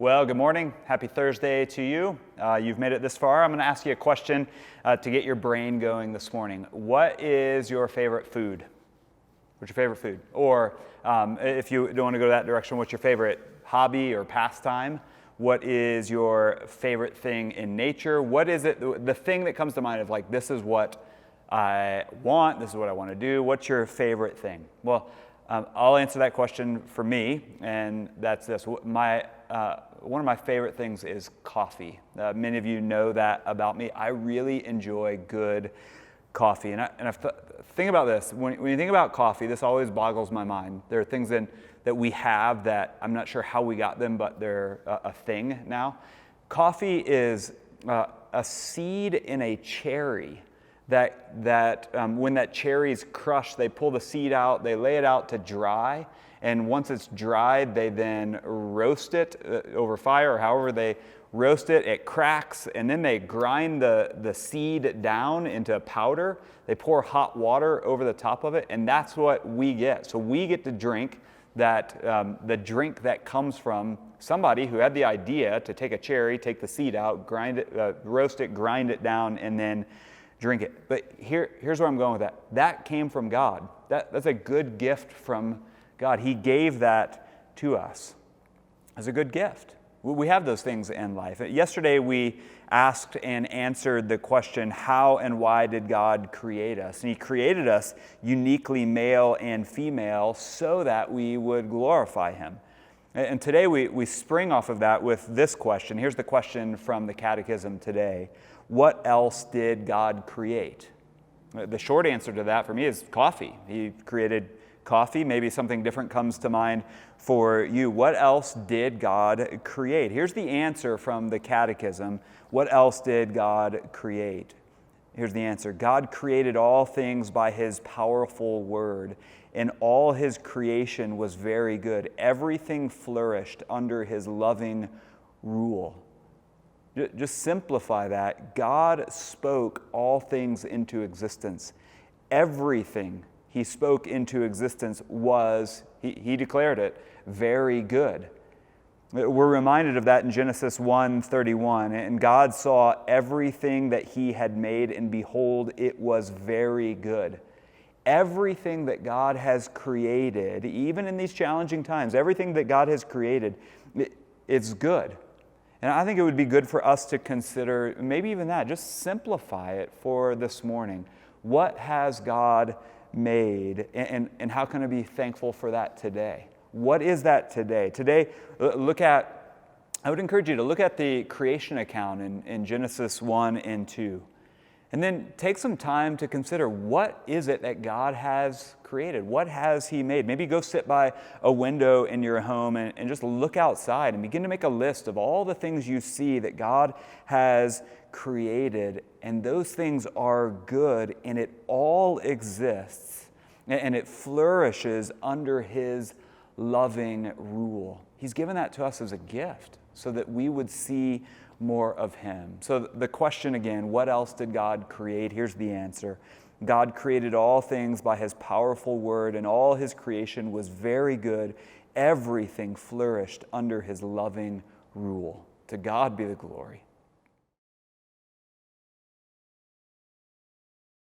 Well, good morning. Happy Thursday to you. You've made it this far. I'm going to ask you a question to get your brain going this morning. What is your favorite food? What's your favorite food? Or if you don't want to go that direction, what's your favorite hobby or pastime? What is your favorite thing in nature? What is it, the thing that comes to mind of like, this is what I want, this is what I want to do. What's your favorite thing? Well, I'll answer that question for me, and that's this. One of my favorite things is coffee. Many of you know that about me. I really enjoy good coffee. And I think about this. When you think about coffee, this always boggles my mind. There are things that we have that I'm not sure how we got them, but they're a thing now. Coffee is a seed in a cherry that when that cherry's crushed, they pull the seed out, they lay it out to dry, and once it's dried, they then roast it over fire, or however they roast it, it cracks, and then they grind the seed down into powder. They pour hot water over the top of it, and that's what we get. So we get to drink that the drink that comes from somebody who had the idea to take a cherry, take the seed out, grind it, roast it, grind it down, and then drink it. But here's where I'm going with that. That came from God. That's a good gift from God. He gave that to us as a good gift. We have those things in life. Yesterday we asked and answered the question, how and why did God create us? And He created us uniquely male and female so that we would glorify Him. And today we spring off of that with this question. Here's the question from the Catechism today. What else did God create? The short answer to that for me is coffee. He created coffee. Maybe something different comes to mind for you. What else did God create? Here's the answer from the Catechism. What else did God create? Here's the answer. God created all things by His powerful word, and all His creation was very good. Everything flourished under His loving rule. Just simplify that. God spoke all things into existence. Everything He spoke into existence was, He declared it, very good. We're reminded of that in Genesis 1:31. And God saw everything that He had made, and behold, it was very good. Everything that God has created, even in these challenging times, everything that God has created, it's good. And I think it would be good for us to consider, maybe even that, just simplify it for this morning. What has God made, and how can I be thankful for that today? What is that today? Today, I would encourage you to look at the creation account in Genesis 1 and 2. And then take some time to consider, what is it that God has created? What has He made? Maybe go sit by a window in your home and just look outside and begin to make a list of all the things you see that God has created. And those things are good, and it all exists, and it flourishes under His loving rule. He's given that to us as a gift so that we would see more of Him. So the question again, what else did God create? Here's the answer. God created all things by His powerful word, and all His creation was very good. Everything flourished under His loving rule. To God be the glory.